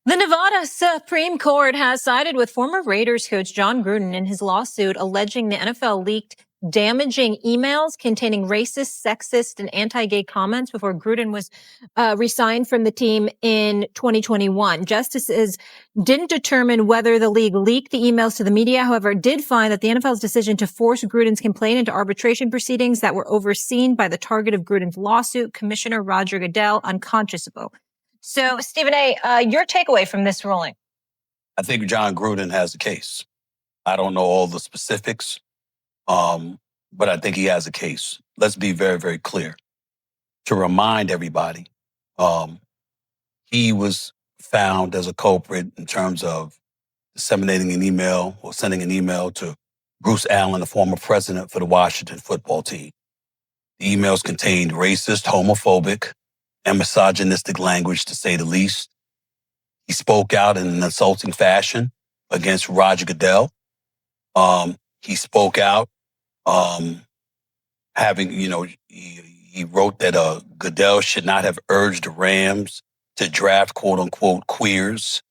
The Nevada Supreme Court has sided with former Raiders coach Jon Gruden in his lawsuit alleging the NFL leaked damaging emails containing racist, sexist, and anti-gay comments before Gruden was resigned from the team in 2021. Justices didn't determine whether the league leaked the emails to the media, however, did find that the NFL's decision to force Gruden's complaint into arbitration proceedings that were overseen by the target of Gruden's lawsuit, Commissioner Roger Goodell, unconscionable. So, Stephen A., your takeaway from this ruling? I think Jon Gruden has a case. I don't know all the specifics, but I think he has a case. Let's be very, very clear. To remind everybody, he was found as a culprit in terms of disseminating an email or sending an email to Bruce Allen, the former president for the Washington football team. The emails contained racist, homophobic, and misogynistic language, to say the least. He spoke out in an insulting fashion against Roger Goodell. He spoke out, he wrote that Goodell should not have urged the Rams to draft quote-unquote queers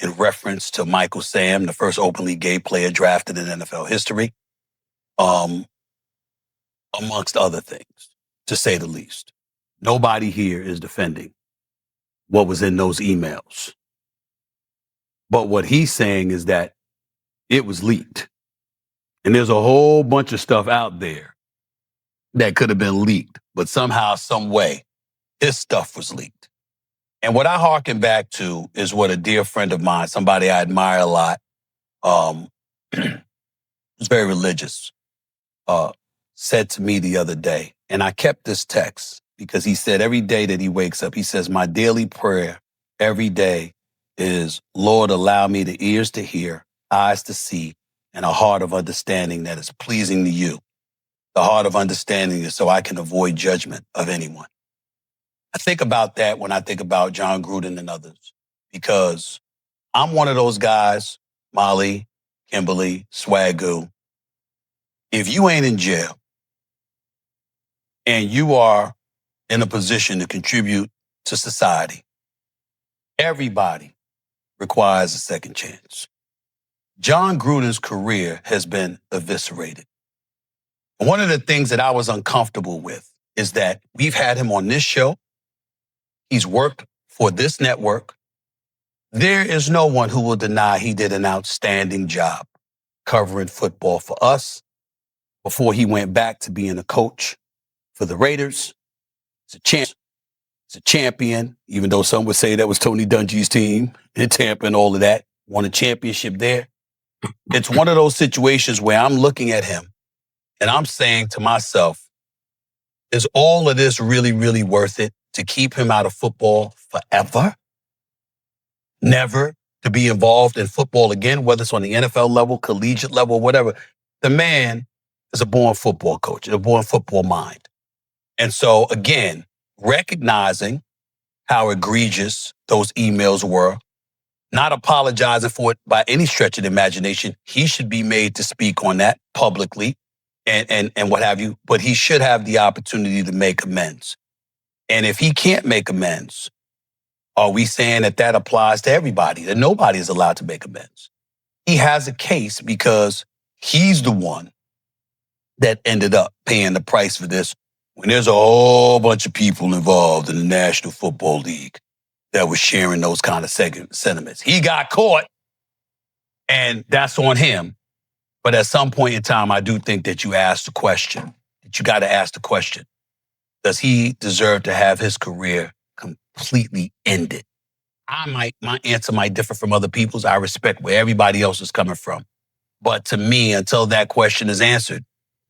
in reference to Michael Sam, the first openly gay player drafted in NFL history, amongst other things, to say the least. Nobody here is defending what was in those emails. But what he's saying is that it was leaked. And there's a whole bunch of stuff out there that could have been leaked, but somehow, some way, his stuff was leaked. And what I hearken back to is what a dear friend of mine, somebody I admire a lot, who's very religious, said to me the other day. And I kept this text, because he said every day that he wakes up, he says, my daily prayer every day is, Lord, allow me the ears to hear, eyes to see, and a heart of understanding that is pleasing to you. The heart of understanding is so I can avoid judgment of anyone. I think about that when I think about Jon Gruden and others, because I'm one of those guys, Molly, Kimberly, Swagoo. If you ain't in jail and you are in a position to contribute to society, everybody requires a second chance. Jon Gruden's career has been eviscerated. And one of the things that I was uncomfortable with is that we've had him on this show. He's worked for this network. There is no one who will deny he did an outstanding job covering football for us before he went back to being a coach for the Raiders. He's a champion, even though some would say that was Tony Dungy's team in Tampa and all of that. Won a championship there. It's one of those situations where I'm looking at him and I'm saying to myself, is all of this really, really worth it to keep him out of football forever? Never to be involved in football again, whether it's on the NFL level, collegiate level, whatever. The man is a born football coach, a born football mind. And so, again, recognizing how egregious those emails were, not apologizing for it by any stretch of the imagination, he should be made to speak on that publicly and what have you, but he should have the opportunity to make amends. And if he can't make amends, are we saying that that applies to everybody, that nobody is allowed to make amends? He has a case because he's the one that ended up paying the price for this when there's a whole bunch of people involved in the National Football League that was sharing those kind of sentiments. He got caught, and that's on him. But at some point in time, I do think that you ask the question, that you got to ask the question, does he deserve to have his career completely ended? My answer might differ from other people's. I respect where everybody else is coming from. But to me, until that question is answered,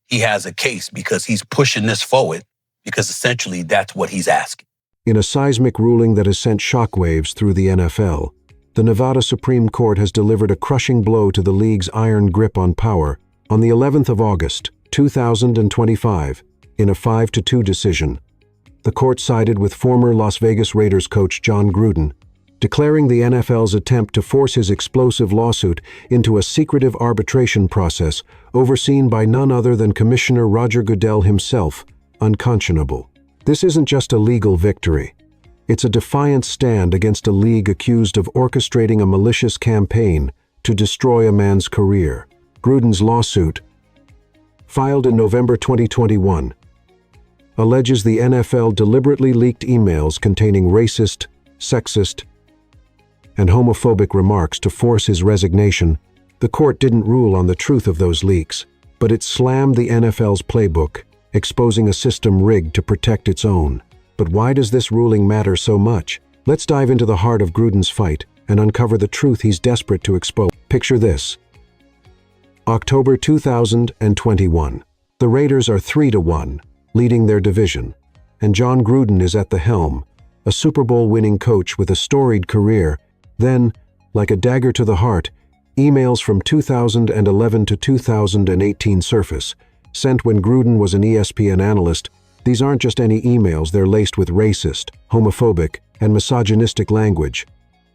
he has a case because he's pushing this forward because essentially that's what he's asking. In a seismic ruling that has sent shockwaves through the NFL, the Nevada Supreme Court has delivered a crushing blow to the league's iron grip on power on the 11th of August, 2025, in a 5-2 decision. The court sided with former Las Vegas Raiders coach Jon Gruden, declaring the NFL's attempt to force his explosive lawsuit into a secretive arbitration process overseen by none other than Commissioner Roger Goodell himself unconscionable. This isn't just a legal victory. It's a defiant stand against a league accused of orchestrating a malicious campaign to destroy a man's career. Gruden's lawsuit, filed in November 2021, alleges the NFL deliberately leaked emails containing racist, sexist, and homophobic remarks to force his resignation. The court didn't rule on the truth of those leaks, but it slammed the NFL's playbook, exposing a system rigged to protect its own. But why does this ruling matter so much? Let's dive into the heart of Gruden's fight and uncover the truth he's desperate to expose. Picture this. October 2021. The Raiders are 3-1, leading their division, and Jon Gruden is at the helm, a Super Bowl-winning coach with a storied career. Then, like a dagger to the heart, emails from 2011 to 2018 surface, sent when Gruden was an ESPN analyst. These aren't just any emails, they're laced with racist, homophobic, and misogynistic language,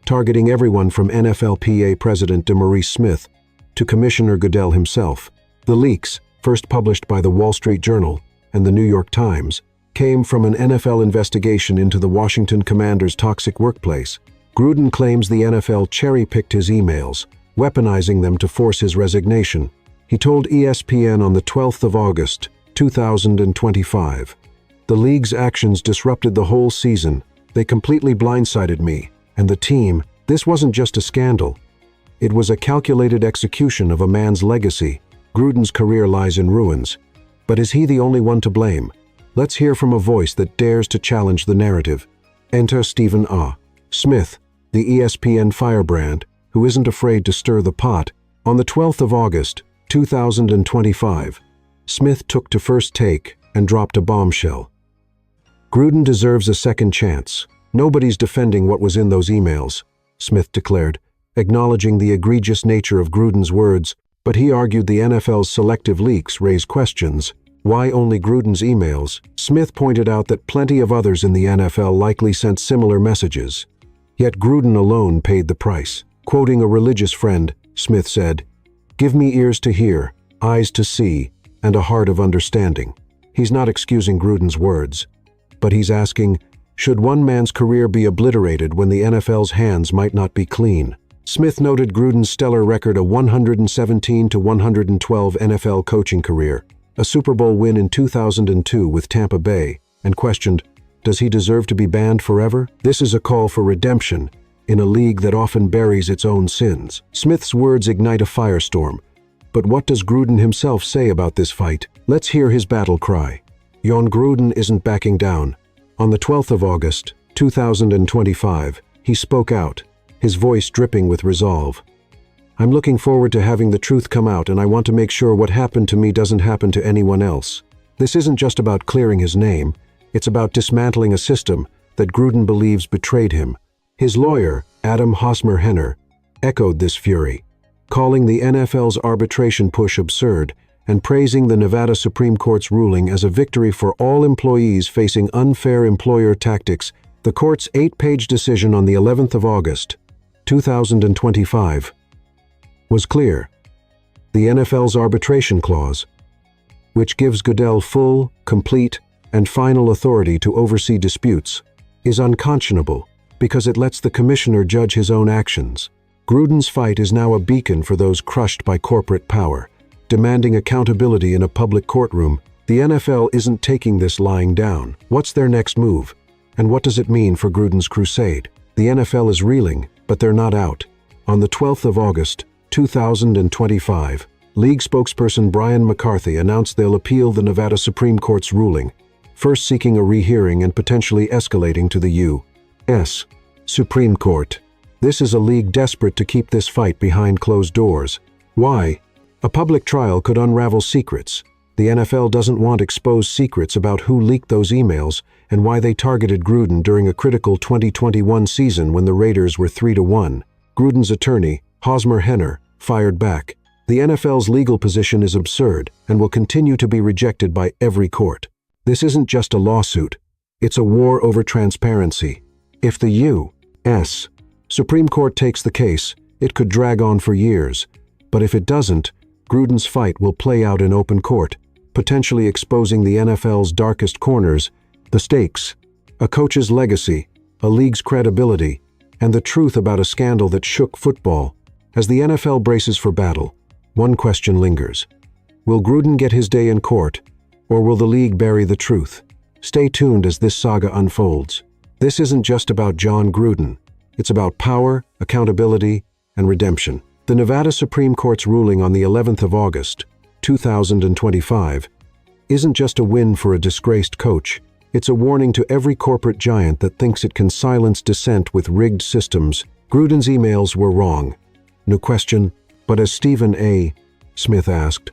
targeting everyone from NFLPA President DeMaurice Smith to Commissioner Goodell himself. The leaks, first published by the Wall Street Journal and the New York Times, came from an NFL investigation into the Washington Commanders' toxic workplace. Gruden claims the NFL cherry-picked his emails, weaponizing them to force his resignation. He told ESPN on the 12th of August, 2025, "The league's actions disrupted the whole season. They completely blindsided me and the team. This wasn't just a scandal. It was a calculated execution of a man's legacy. Gruden's career lies in ruins. But is he the only one to blame? Let's hear from a voice that dares to challenge the narrative. Enter Stephen A. Smith, the ESPN firebrand, who isn't afraid to stir the pot." On the 12th of August, 2025, Smith took to First Take and dropped a bombshell. "Gruden deserves a second chance. Nobody's defending what was in those emails," Smith declared, acknowledging the egregious nature of Gruden's words, but he argued the NFL's selective leaks raise questions. Why only Gruden's emails? Smith pointed out that plenty of others in the NFL likely sent similar messages. Yet Gruden alone paid the price. Quoting a religious friend, Smith said, "Give me ears to hear, eyes to see, and a heart of understanding." He's not excusing Gruden's words, but he's asking, should one man's career be obliterated when the NFL's hands might not be clean? Smith noted Gruden's stellar record, a 117-112 NFL coaching career, a Super Bowl win in 2002 with Tampa Bay, and questioned, does he deserve to be banned forever? This is a call for redemption in a league that often buries its own sins. Smith's words ignite a firestorm. But what does Gruden himself say about this fight? Let's hear his battle cry. Jon Gruden isn't backing down. On the 12th of August, 2025, he spoke out, his voice dripping with resolve. "I'm looking forward to having the truth come out, and I want to make sure what happened to me doesn't happen to anyone else." This isn't just about clearing his name, it's about dismantling a system that Gruden believes betrayed him. His lawyer, Adam Hosmer-Henner, echoed this fury, calling the NFL's arbitration push absurd and praising the Nevada Supreme Court's ruling as a victory for all employees facing unfair employer tactics. The court's 8-page decision on the 11th of August, 2025, was clear. The NFL's arbitration clause, which gives Goodell full, complete, and final authority to oversee disputes, is unconscionable because it lets the commissioner judge his own actions. Gruden's fight is now a beacon for those crushed by corporate power, demanding accountability in a public courtroom. The NFL isn't taking this lying down. What's their next move? And what does it mean for Gruden's crusade? The NFL is reeling, but they're not out. On the 12th of August, 2025, league spokesperson Brian McCarthy announced they'll appeal the Nevada Supreme Court's ruling, first seeking a rehearing and potentially escalating to the U.S. Supreme Court. This is a league desperate to keep this fight behind closed doors. Why? A public trial could unravel secrets. The NFL doesn't want exposed secrets about who leaked those emails and why they targeted Gruden during a critical 2021 season when the Raiders were 3-1. Gruden's attorney, Hosmer-Henner, fired back. The NFL's legal position is absurd and will continue to be rejected by every court. This isn't just a lawsuit. It's a war over transparency. If the U.S. Supreme Court takes the case, it could drag on for years. But if it doesn't, Gruden's fight will play out in open court, potentially exposing the NFL's darkest corners. The stakes: a coach's legacy a league's credibility, and the truth about a scandal that shook football. As the NFL braces for battle, one question lingers. Will Gruden get his day in court, or will the league bury the truth? Stay tuned as this saga unfolds. This isn't just about Jon Gruden. It's about power, accountability, and redemption. The Nevada Supreme Court's ruling on the 11th of August, 2025, isn't just a win for a disgraced coach. It's a warning to every corporate giant that thinks it can silence dissent with rigged systems. Gruden's emails were wrong. No question, but as Stephen A. Smith asked,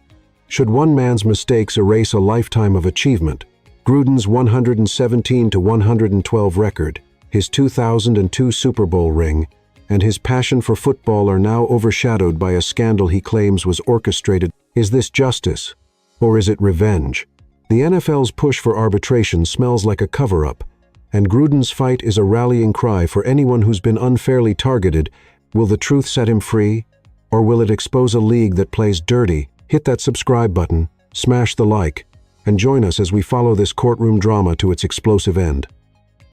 should one man's mistakes erase a lifetime of achievement? Gruden's 117-112 record, his 2002 Super Bowl ring, and his passion for football are now overshadowed by a scandal he claims was orchestrated. Is this justice, or is it revenge? The NFL's push for arbitration smells like a cover-up, and Gruden's fight is a rallying cry for anyone who's been unfairly targeted. Will the truth set him free, or will it expose a league that plays dirty? Hit that subscribe button, smash the like, and join us as we follow this courtroom drama to its explosive end.